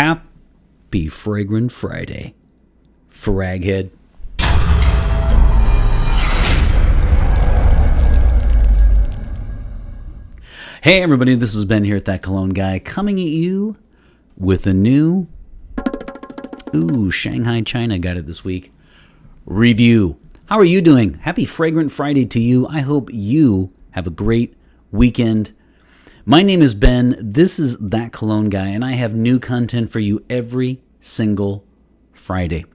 Happy Fragrant Friday, Fraghead. Hey everybody, this is Ben here at That Cologne Guy, coming at you with a new, Shanghai, China got it this week, review. How are you doing? Happy Fragrant Friday to you. I hope you have a great weekend. My name is Ben, this is That Cologne Guy, and I have new content for you every single Friday.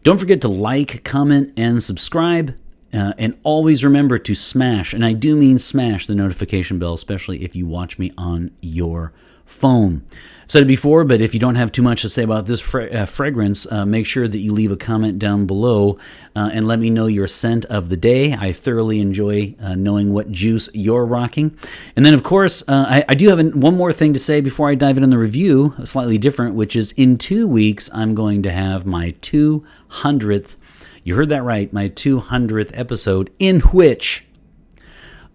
Don't forget to like, comment, and subscribe. And always remember to smash, and I do mean smash, the notification bell, especially if you watch me on your phone. I've said it before, but if you don't have too much to say about this fragrance, make sure that you leave a comment down below and let me know your scent of the day. I thoroughly enjoy knowing what juice you're rocking. And then, of course, I do have one more thing to say before I dive in on the review, slightly different, which is in 2 weeks, I'm going to have my 200th. You heard that right, my 200th episode, in which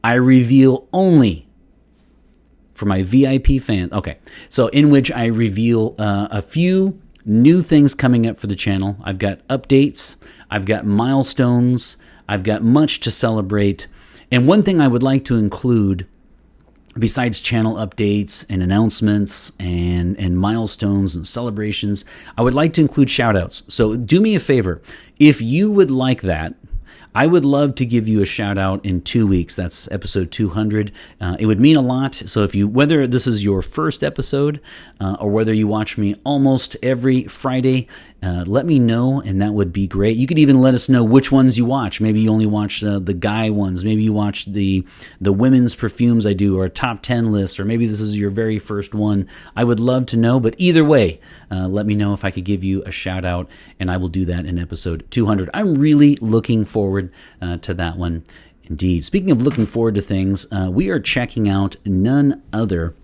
I reveal only for my VIP fans. Okay, so in which I reveal a few new things coming up for the channel. I've got updates, I've got milestones, I've got much to celebrate. And one thing I would like to include, besides channel updates and announcements and milestones and celebrations, I would like to include shoutouts. So do me a favor. If you would like that, I would love to give you a shout out in 2 weeks. That's episode 200. It would mean a lot. So whether this is your first episode or whether you watch me almost every Friday, let me know, and that would be great. You could even let us know which ones you watch. Maybe you only watch the guy ones. Maybe you watch the women's perfumes I do, or a top 10 list, or maybe this is your very first one. I would love to know, but either way, let me know if I could give you a shout out, and I will do that in episode 200. I'm really looking forward to that one indeed. Speaking of looking forward to things, we are checking out none other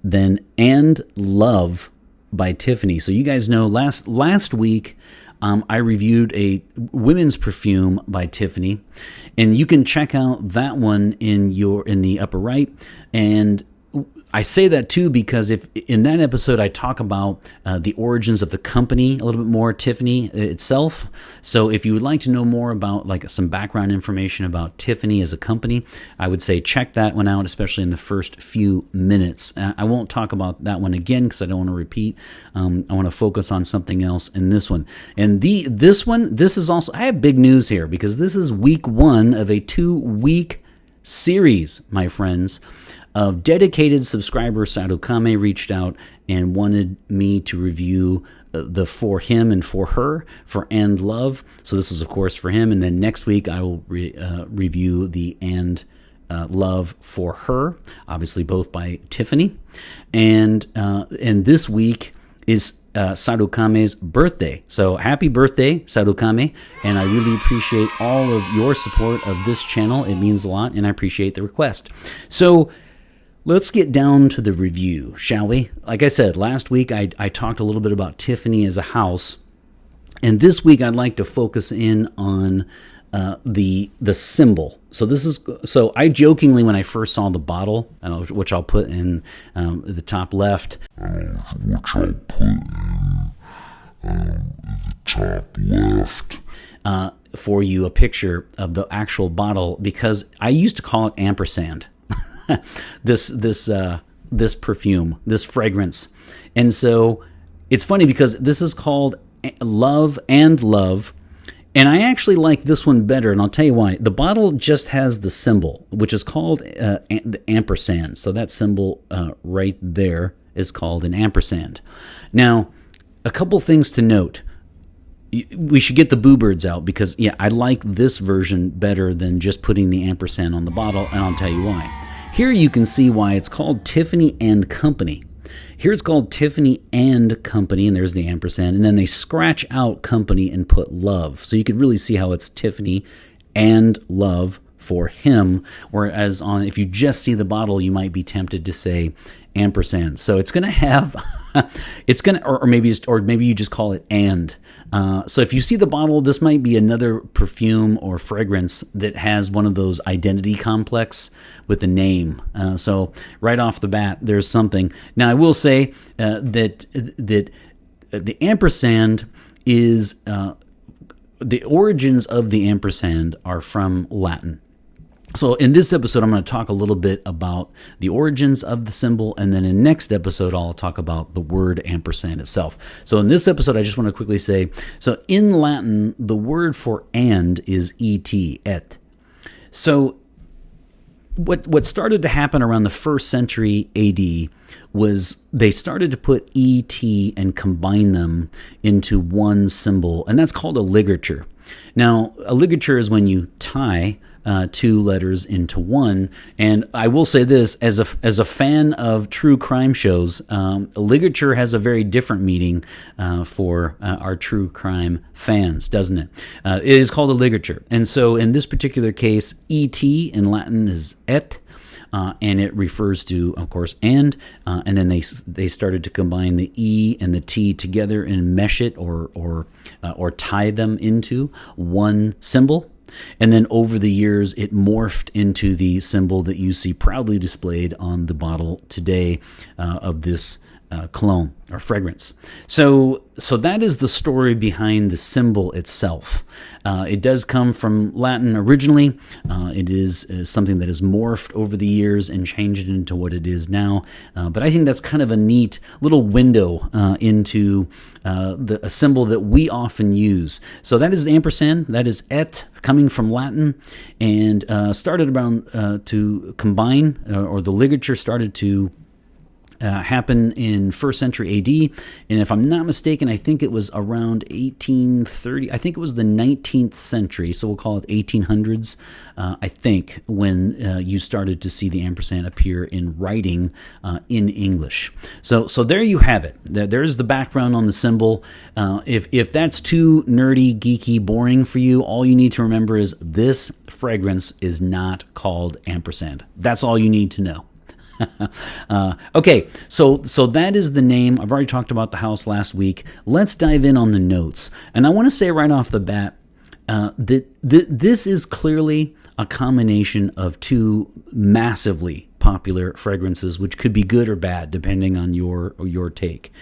than And Love by Tiffany. So you guys know last week I reviewed a women's perfume by Tiffany, and you can check out that one in the upper right. And I say that too because if in that episode I talk about the origins of the company a little bit more, Tiffany itself. So if you would like to know more about like some background information about Tiffany as a company, I would say check that one out, especially in the first few minutes. I won't talk about that one again because I don't want to repeat. I want to focus on something else in this one. And this is also, I have big news here because this is week 1 of a 2-week series, my friends, of dedicated subscriber. Sadokame reached out and wanted me to review the For Him and For Her for And Love. So this is, of course, for him. And then next week I will review the And Love For Her, obviously both by Tiffany. And this week is Sadokame's birthday. So happy birthday, Sadokame. And I really appreciate all of your support of this channel. It means a lot, and I appreciate the request. So let's get down to the review, shall we? Like I said, last week I talked a little bit about Tiffany as a house, and this week I'd like to focus in on the symbol. So I jokingly, when I first saw the bottle, which I'll put in the top left, for you a picture of the actual bottle, because I used to call it ampersand. this perfume, this fragrance. And so it's funny because this is called Love and Love, and I actually like this one better, and I'll tell you why. The bottle just has the symbol, which is called the ampersand. So that symbol right there is called an ampersand. Now, a couple things to note. We should get the boo birds out because, I like this version better than just putting the ampersand on the bottle, and I'll tell you why. Here you can see why it's called Tiffany and Company. Here it's called Tiffany and Company, and there's the ampersand, and then they scratch out Company and put Love. So you could really see how it's Tiffany and Love For Him, whereas if you just see the bottle, you might be tempted to say ampersand. So it's going to have, or maybe you just call it and. So if you see the bottle, this might be another perfume or fragrance that has one of those identity complex with the name. So right off the bat, there's something. Now I will say that the ampersand is the origins of the ampersand are from Latin. So in this episode, I'm going to talk a little bit about the origins of the symbol, and then in the next episode, I'll talk about the word ampersand itself. So in this episode, I just want to quickly say, so in Latin, the word for and is et. So what started to happen around the 1st century AD was they started to put et and combine them into one symbol, and that's called a ligature. Now, a ligature is when you tie two letters into one, and I will say this, as a fan of true crime shows, ligature has a very different meaning for our true crime fans, doesn't it? It is called a ligature, and so in this particular case, et in Latin is et, and it refers to, of course, and then they started to combine the e and the t together and mesh it or tie them into one symbol. And then over the years, it morphed into the symbol that you see proudly displayed on the bottle today of this cologne or fragrance. So that is the story behind the symbol itself. It does come from Latin originally. It is something that has morphed over the years and changed it into what it is now. But I think that's kind of a neat little window into a symbol that we often use. So that is the ampersand. That is et, coming from Latin, and started around to combine, or the ligature started to happen in 1st century AD, and if I'm not mistaken, I think it was around 1830. I think it was the 19th century, so we'll call it 1800s. I think when you started to see the ampersand appear in writing in English. So there you have it. There's the background on the symbol. If that's too nerdy, geeky, boring for you, all you need to remember is this fragrance is not called ampersand. That's all you need to know. Okay, so that is the name. I've already talked about the house last week. Let's dive in on the notes. And I want to say right off the bat that this is clearly a combination of two massively popular fragrances, which could be good or bad depending on your take.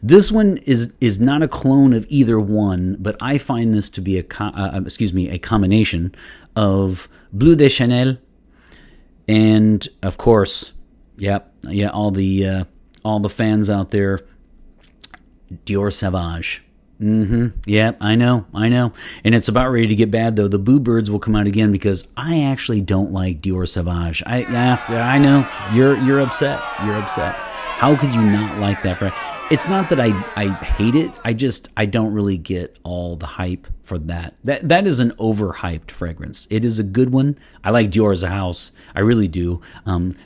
This one is not a clone of either one, but I find this to be a combination of Bleu de Chanel and, of course, all the fans out there, Dior Sauvage. Yep, I know. And it's about ready to get bad, though. The boo birds will come out again because I actually don't like Dior Sauvage. I know. You're upset. How could you not like that? It's not that I hate it. I don't really get all the hype for that. That is an overhyped fragrance. It is a good one. I like Dior as a house. I really do. And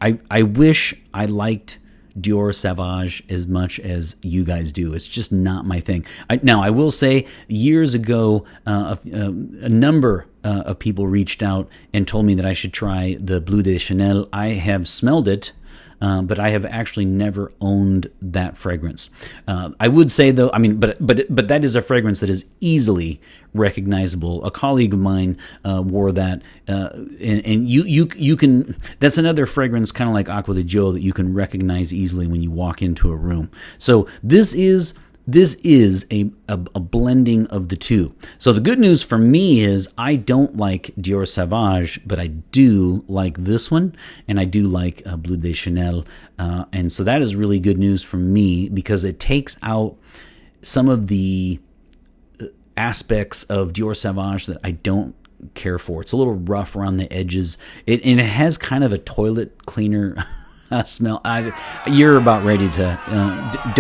I wish I liked Dior Sauvage as much as you guys do. It's just not my thing. Now, I will say, years ago, a number of people reached out and told me that I should try the Bleu de Chanel. I have smelled it, but I have actually never owned that fragrance. I would say, though, but that is a fragrance that is easily recognizable. A colleague of mine wore that, and you can. That's another fragrance, kind of like Acqua di Gio, that you can recognize easily when you walk into a room. So this is a blending of the two. So the good news for me is I don't like Dior Sauvage, but I do like this one, and I do like Bleu de Chanel. And so that is really good news for me because it takes out some of the aspects of Dior Sauvage that I don't care for. It's a little rough around the edges. And it has kind of a toilet cleaner smell. You're about ready to...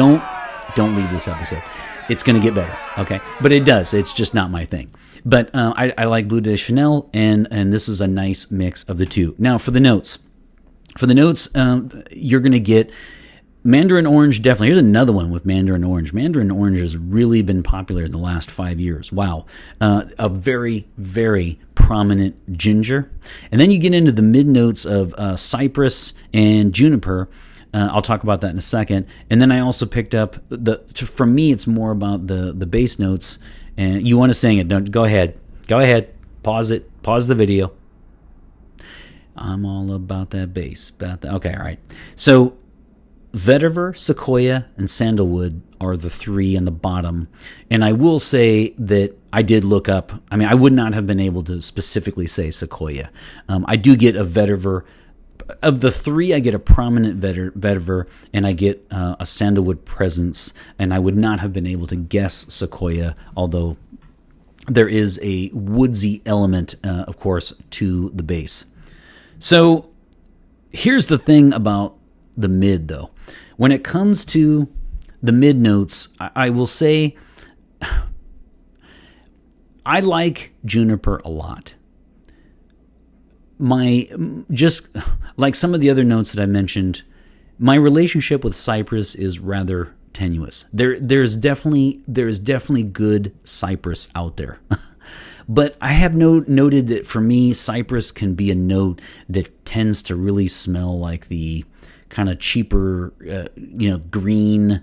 Don't leave this episode. It's going to get better, okay? But it does. It's just not my thing. But I like Bleu de Chanel, and this is a nice mix of the two. Now, for the notes. You're going to get Mandarin orange, definitely. Here's another one with mandarin orange. Mandarin orange has really been popular in the last 5 years. Wow. A very, very prominent ginger. And then you get into the mid notes of cypress and juniper. I'll talk about that in a second. And then I also picked up, for me, it's more about the base notes. And you want to sing it. Don't, go ahead. Go ahead. Pause it. Pause the video. I'm all about that bass. Okay, all right. So vetiver, sequoia, and sandalwood are the three on the bottom. And I will say that I did look up. I mean, I would not have been able to specifically say sequoia. I do get a vetiver. Of the three, I get a prominent vetiver, and I get a sandalwood presence. And I would not have been able to guess sequoia, although there is a woodsy element, of course, to the base. So here's the thing about the mid, though. When it comes to the mid notes, I will say I like juniper a lot. Just like some of the other notes that I mentioned, my relationship with cypress is rather tenuous. There's definitely good cypress out there. But I have noted that for me, cypress can be a note that tends to really smell like the kind of cheaper, green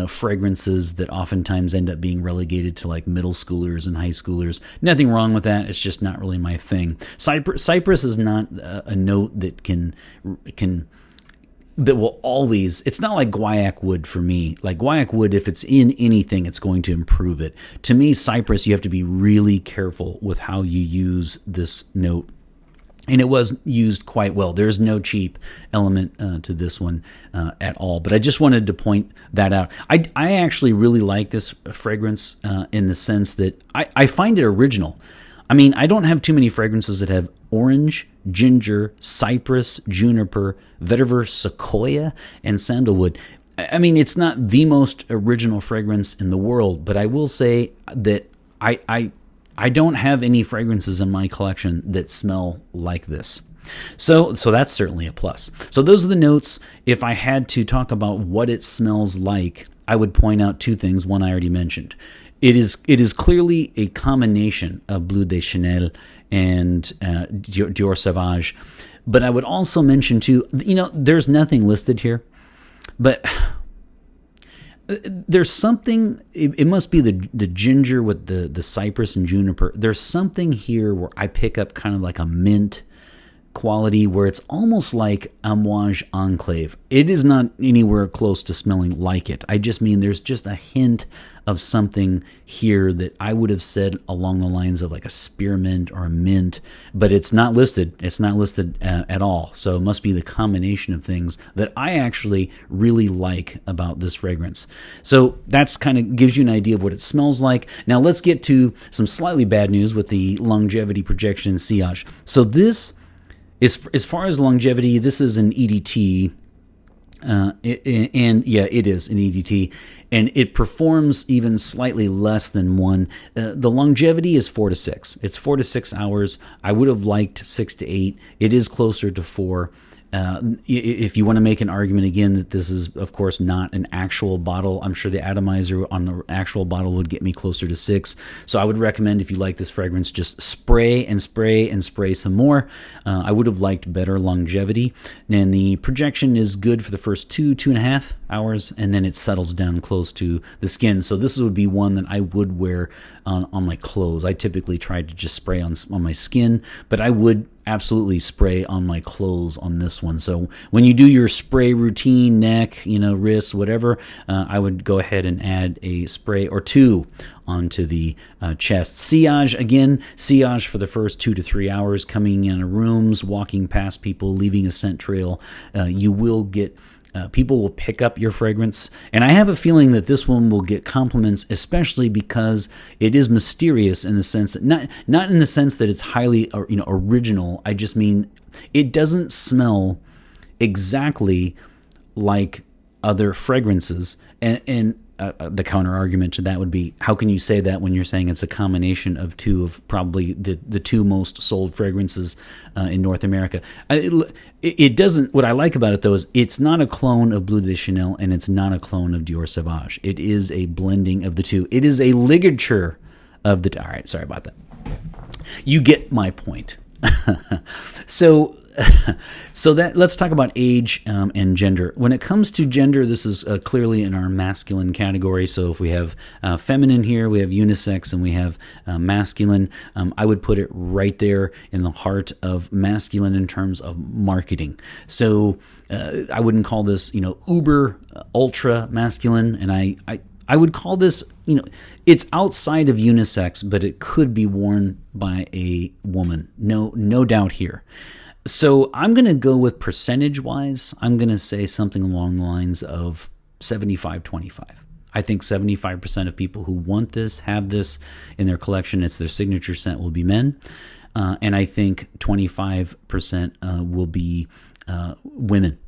fragrances that oftentimes end up being relegated to like middle schoolers and high schoolers. Nothing wrong with that. It's just not really my thing. Cypress is not a note that that will always, it's not like guaiac wood for me. Like guaiac wood, if it's in anything, it's going to improve it. To me, cypress, you have to be really careful with how you use this note. And it was used quite well. There's no cheap element to this one at all. But I just wanted to point that out. I actually really like this fragrance in the sense that I find it original. I mean, I don't have too many fragrances that have orange, ginger, cypress, juniper, vetiver, sequoia, and sandalwood. I mean, it's not the most original fragrance in the world, but I will say that I don't have any fragrances in my collection that smell like this. So that's certainly a plus. So those are the notes. If I had to talk about what it smells like, I would point out two things. One I already mentioned. It is clearly a combination of Bleu de Chanel and Dior Sauvage. But I would also mention too, there's nothing listed here, but there's something, it must be the ginger with the cypress and juniper. There's something here where I pick up kind of like a mint quality where it's almost like Amouage Enclave. It is not anywhere close to smelling like it. I just mean there's just a hint of something here that I would have said along the lines of like a spearmint or a mint, but it's not listed. It's not listed at all. So it must be the combination of things that I actually really like about this fragrance. So that's kind of gives you an idea of what it smells like. Now let's get to some slightly bad news with the longevity projection and sillage. So this is, as far as longevity, this is an EDT. It is an EDT, and it performs even slightly less than one. The longevity is 4 to 6. It's 4 to 6 hours. I would have liked 6 to 8. It is closer to 4. If you want to make an argument again that this is, of course, not an actual bottle, I'm sure the atomizer on the actual bottle would get me closer to 6. So I would recommend, if you like this fragrance, just spray and spray and spray some more. I would have liked better longevity. And the projection is good for the first 2.5 hours, and then it settles down close to the skin. So this would be one that I would wear on my clothes. I typically try to just spray on my skin, but I would absolutely spray on my clothes on this one. So when you do your spray routine, neck, wrists, whatever, I would go ahead and add a spray or two onto the chest. Sillage, again, sillage for the first 2 to 3 hours, coming in rooms, walking past people, leaving a scent trail. You will get people will pick up your fragrance, and I have a feeling that this one will get compliments, especially because it is mysterious in the sense that not in the sense that it's highly original. I just mean it doesn't smell exactly like other fragrances, and the counter argument to that would be, how can you say that when you're saying it's a combination of two of probably the two most sold fragrances in North America? It doesn't. What I like about it though is it's not a clone of Bleu de Chanel and it's not a clone of Dior Sauvage. It is a blending of the two. It is a ligature of the. All right, sorry about that. You get my point. So that let's talk about age and gender. When it comes to gender, this is clearly in our masculine category. So if we have feminine here, we have unisex, and we have masculine. I would put it right there in the heart of masculine in terms of marketing. So I wouldn't call this, uber ultra masculine, and I would call this, it's outside of unisex, but it could be worn by a woman. No doubt here. So I'm going to go with percentage-wise. I'm going to say something along the lines of 75-25. I think 75% of people who want this, have this in their collection, it's their signature scent, will be men. And I think 25% will be women.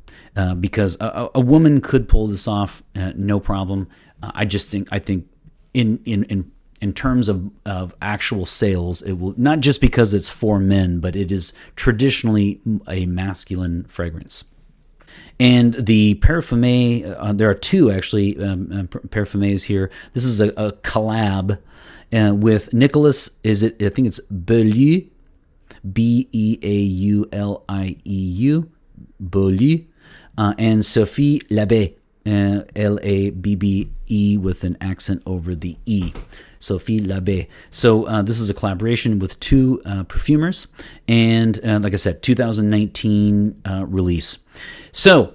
Because a woman could pull this off, no problem. I think in terms of actual sales, it will, not just because it's for men, but it is traditionally a masculine fragrance. And the parfumé, there are two actually parfumés here. This is a collab with Nicolas. I think it's Beaulieu, Beaulieu, Beaulieu, and Sophie Labbe. Labbe with an accent over the E. Sophie Labbe. So this is a collaboration with two perfumers, and like I said, 2019 release. So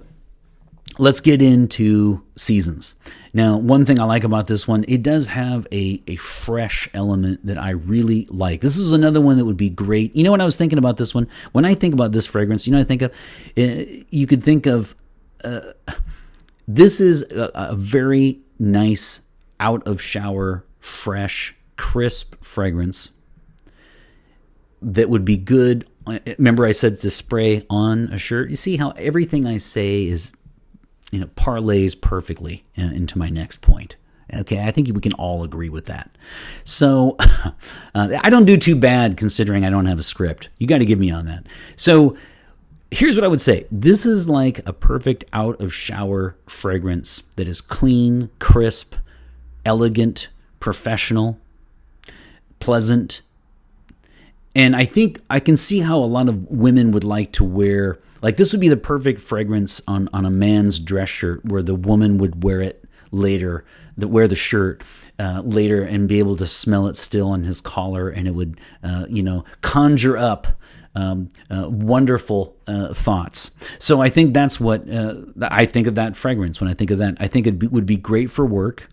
let's get into seasons. Now, one thing I like about this one, it does have a fresh element that I really like. This is another one that would be great. You know what I was thinking about this one? When I think about this fragrance, I think of, you could think of, this is a very nice, out-of-shower, fresh, crisp fragrance that would be good. Remember I said to spray on a shirt? You see how everything I say is, parlays perfectly into my next point. Okay, I think we can all agree with that. So I don't do too bad considering I don't have a script. You got to give me on that. So here's what I would say. This is like a perfect out-of-shower fragrance that is clean, crisp, elegant, professional, pleasant. And I think I can see how a lot of women would like to wear, like this would be the perfect fragrance on a man's dress shirt where the woman would wear it later, wear the shirt later and be able to smell it still on his collar, and it would, conjure up wonderful thoughts. So I think that's what I think of that fragrance. When I think of that, I think it would be great for work,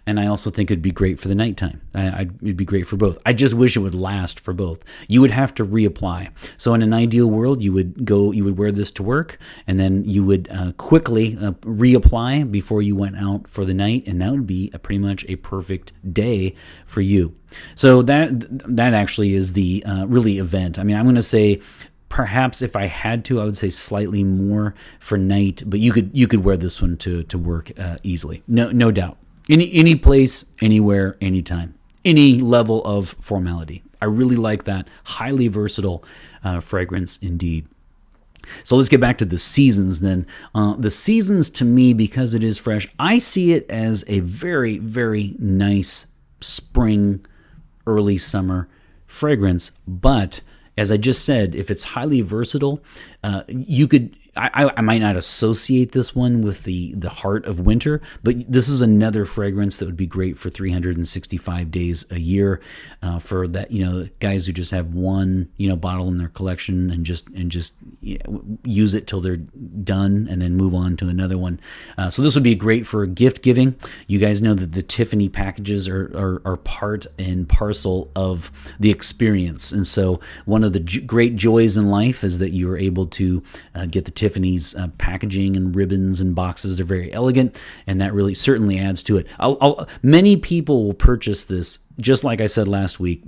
and I also think it'd be great for the nighttime. It'd be great for both. I just wish it would last for both. You would have to reapply. So in an ideal world, you would wear this to work, and then you would quickly reapply before you went out for the night, and that would be pretty much a perfect day for you. So that actually is the really event. I mean, I'm going to say perhaps if I had to, I would say slightly more for night, but you could wear this one to work easily. No doubt. Any place, anywhere, anytime. Any level of formality. I really like that. Highly versatile fragrance indeed. So let's get back to the seasons then. The seasons to me, because it is fresh, I see it as a very, very nice spring, early summer fragrance. But as I just said, if it's highly versatile, you could. I might not associate this one with the heart of winter, but this is another fragrance that would be great for 365 days a year, for that, guys who just have one, bottle in their collection and just use it till they're done and then move on to another one. So this would be great for gift giving. You guys know that the Tiffany packages are part and parcel of the experience. And so one of the great joys in life is that you are able to get the Tiffany's packaging and ribbons and boxes. They're very elegant, and that really certainly adds to it. Many people will purchase this, just like I said last week,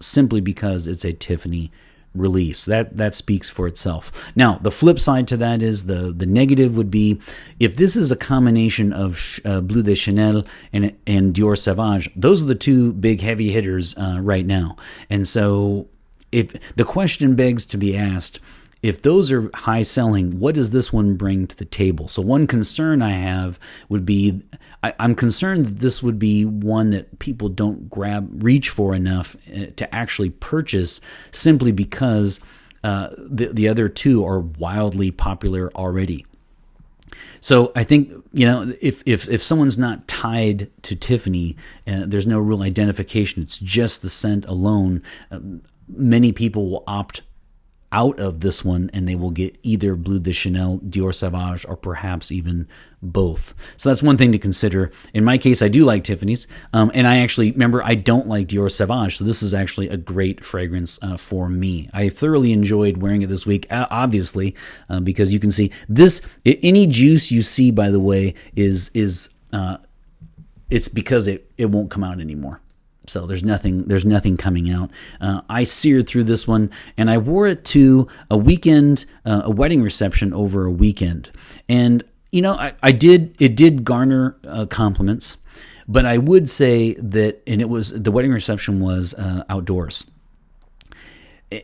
simply because it's a Tiffany release. That speaks for itself. Now, the flip side to that is the negative would be if this is a combination of Bleu de Chanel and Dior Sauvage. Those are the two big heavy hitters right now. And so if the question begs to be asked, if those are high selling, what does this one bring to the table? So one concern I have would be, I'm concerned that this would be one that people don't reach for enough to actually purchase simply because the other two are wildly popular already. So I think, if someone's not tied to Tiffany, there's no real identification. It's just the scent alone. Many people will opt out of this one, and they will get either Bleu de Chanel, Dior Sauvage, or perhaps even both. So that's one thing to consider. In my case, I do like Tiffany's, and I actually, remember, I don't like Dior Sauvage, so this is actually a great fragrance for me. I thoroughly enjoyed wearing it this week, obviously, because you can see this, any juice you see, by the way, is it's because it won't come out anymore. So there's nothing coming out. I seared through this one, and I wore it to a weekend, a wedding reception over a weekend. And it did garner compliments, but I would say that, and the wedding reception was outdoors,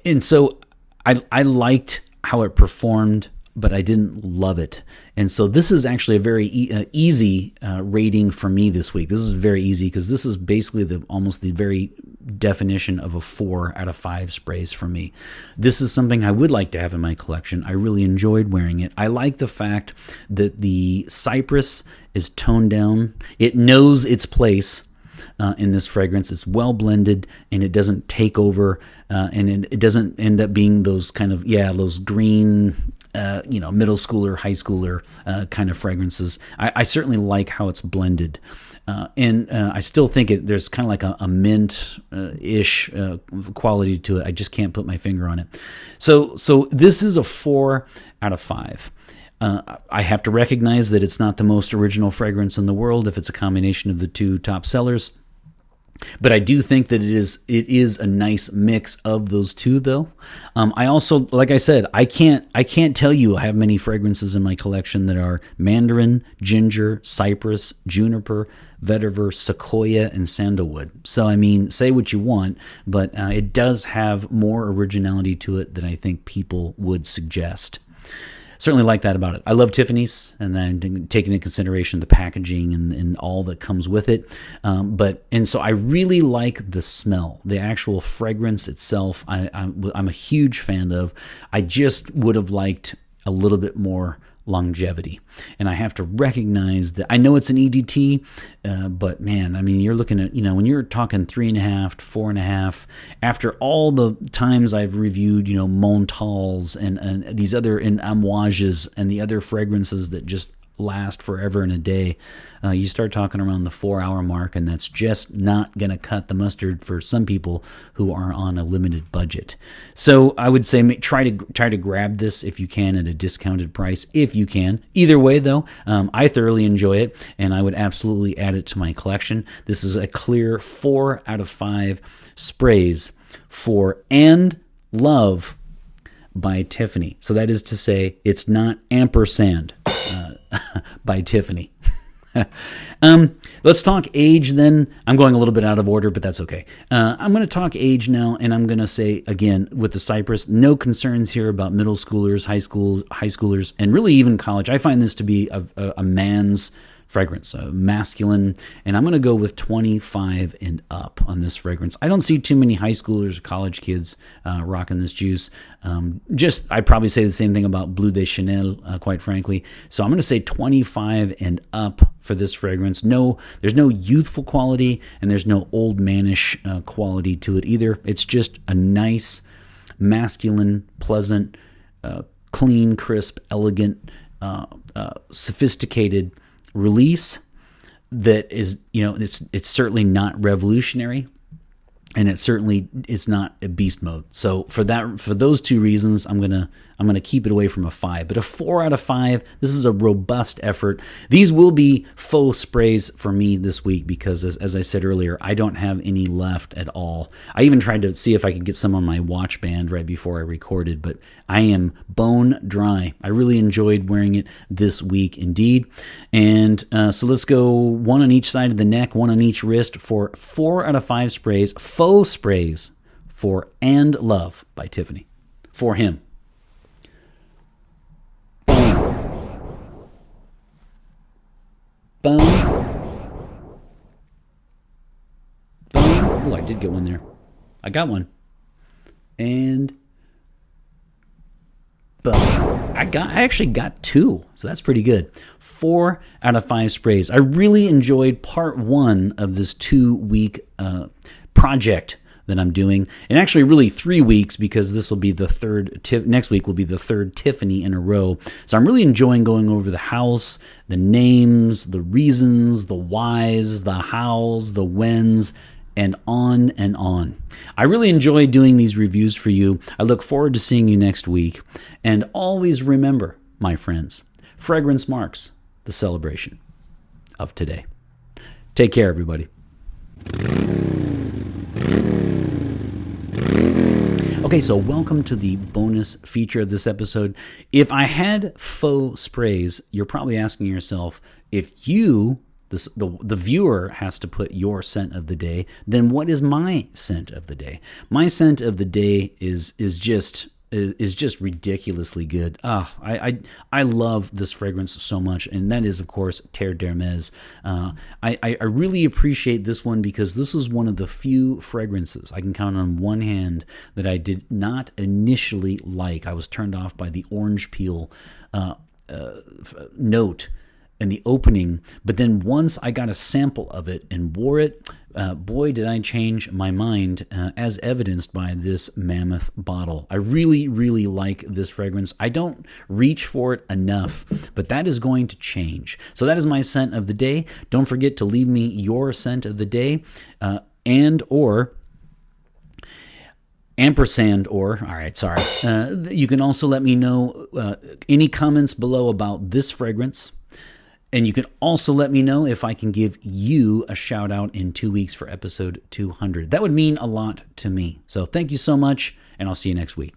and so I liked how it performed, but I didn't love it. And so this is actually a very easy rating for me this week. This is very easy because this is basically almost the very definition of a 4 out of 5 sprays for me. This is something I would like to have in my collection. I really enjoyed wearing it. I like the fact that the cypress is toned down. It knows its place in this fragrance. It's well blended, and it doesn't take over, and it doesn't end up being those kind of, those green, middle schooler, high schooler kind of fragrances. I certainly like how it's blended. And I still think there's kind of like a mint-ish quality to it. I just can't put my finger on it. So this is a 4 out of 5. I have to recognize that it's not the most original fragrance in the world if it's a combination of the two top sellers. But I do think that it is a nice mix of those two, though. I also, like I said, I can't tell you I have many fragrances in my collection that are mandarin, ginger, cypress, juniper, vetiver, sequoia, and sandalwood. So, I mean, say what you want, but it does have more originality to it than I think people would suggest. Certainly like that about it. I love Tiffany's, and then taking into consideration the packaging and all that comes with it. And so I really like the smell, the actual fragrance itself. I'm a huge fan of. I just would have liked a little bit more longevity. And I have to recognize that I know it's an EDT, but man, I mean, you're looking at, when you're talking 3.5 to 4.5, after all the times I've reviewed, Montals and these other Amouages and the other fragrances that just last forever and a day, you start talking around the 4-hour mark, and that's just not going to cut the mustard for some people who are on a limited budget. So I would say try to grab this if you can at a discounted price, if you can. Either way, though, I thoroughly enjoy it, and I would absolutely add it to my collection. This is a clear 4 out of 5 sprays for And Love by Tiffany. So that is to say, it's not ampersand by Tiffany. Let's talk age then. I'm going a little bit out of order, but that's okay. I'm going to talk age now, and I'm going to say, again, with the Cypress, no concerns here about middle schoolers, high schoolers, and really even college. I find this to be a man's fragrance, masculine, and I'm going to go with 25 and up on this fragrance. I don't see too many high schoolers or college kids rocking this juice. I'd probably say the same thing about Bleu de Chanel, quite frankly. So I'm going to say 25 and up for this fragrance. No, there's no youthful quality, and there's no old mannish quality to it either. It's just a nice, masculine, pleasant, clean, crisp, elegant, sophisticated release that is, it's certainly not revolutionary, and it certainly is not a beast mode. So for those two reasons, I'm gonna I'm going to keep it away from a 5. But a 4 out of 5, this is a robust effort. These will be faux sprays for me this week because, as I said earlier, I don't have any left at all. I even tried to see if I could get some on my watch band right before I recorded, but I am bone dry. I really enjoyed wearing it this week indeed. And so let's go one on each side of the neck, one on each wrist for 4 out of 5 sprays, faux sprays for And Love by Tiffany. For him. Boom. Boom. Boom. Oh, I did get one there. I got one. And boom. I actually got 2, so that's pretty good. 4 out of 5 sprays. I really enjoyed part 1 of this 2-week project that I'm doing, and actually really 3 weeks because this will be the third. Next week will be the third Tiffany in a row. So I'm really enjoying going over the house, the names, the reasons, the whys, the hows, the whens, and on and on. I really enjoy doing these reviews for you. I look forward to seeing you next week. And always remember, my friends, fragrance marks the celebration of today. Take care, everybody. Okay, so welcome to the bonus feature of this episode. If I had faux sprays, you're probably asking yourself, if you, the viewer, has to put your scent of the day, then what is my scent of the day? My scent of the day is just ridiculously good. I love this fragrance so much, and that is, of course, Terre d'Hermès. I really appreciate this one because this was one of the few fragrances I can count on one hand that I did not initially like. I was turned off by the orange peel note in the opening, but then once I got a sample of it and wore it, boy, did I change my mind, as evidenced by this mammoth bottle. I really, really like this fragrance. I don't reach for it enough, but that is going to change. So that is my scent of the day. Don't forget to leave me your scent of the day, or ampersand or, all right, sorry. You can also let me know any comments below about this fragrance. And you can also let me know if I can give you a shout out in 2 weeks for episode 200. That would mean a lot to me. So thank you so much, and I'll see you next week.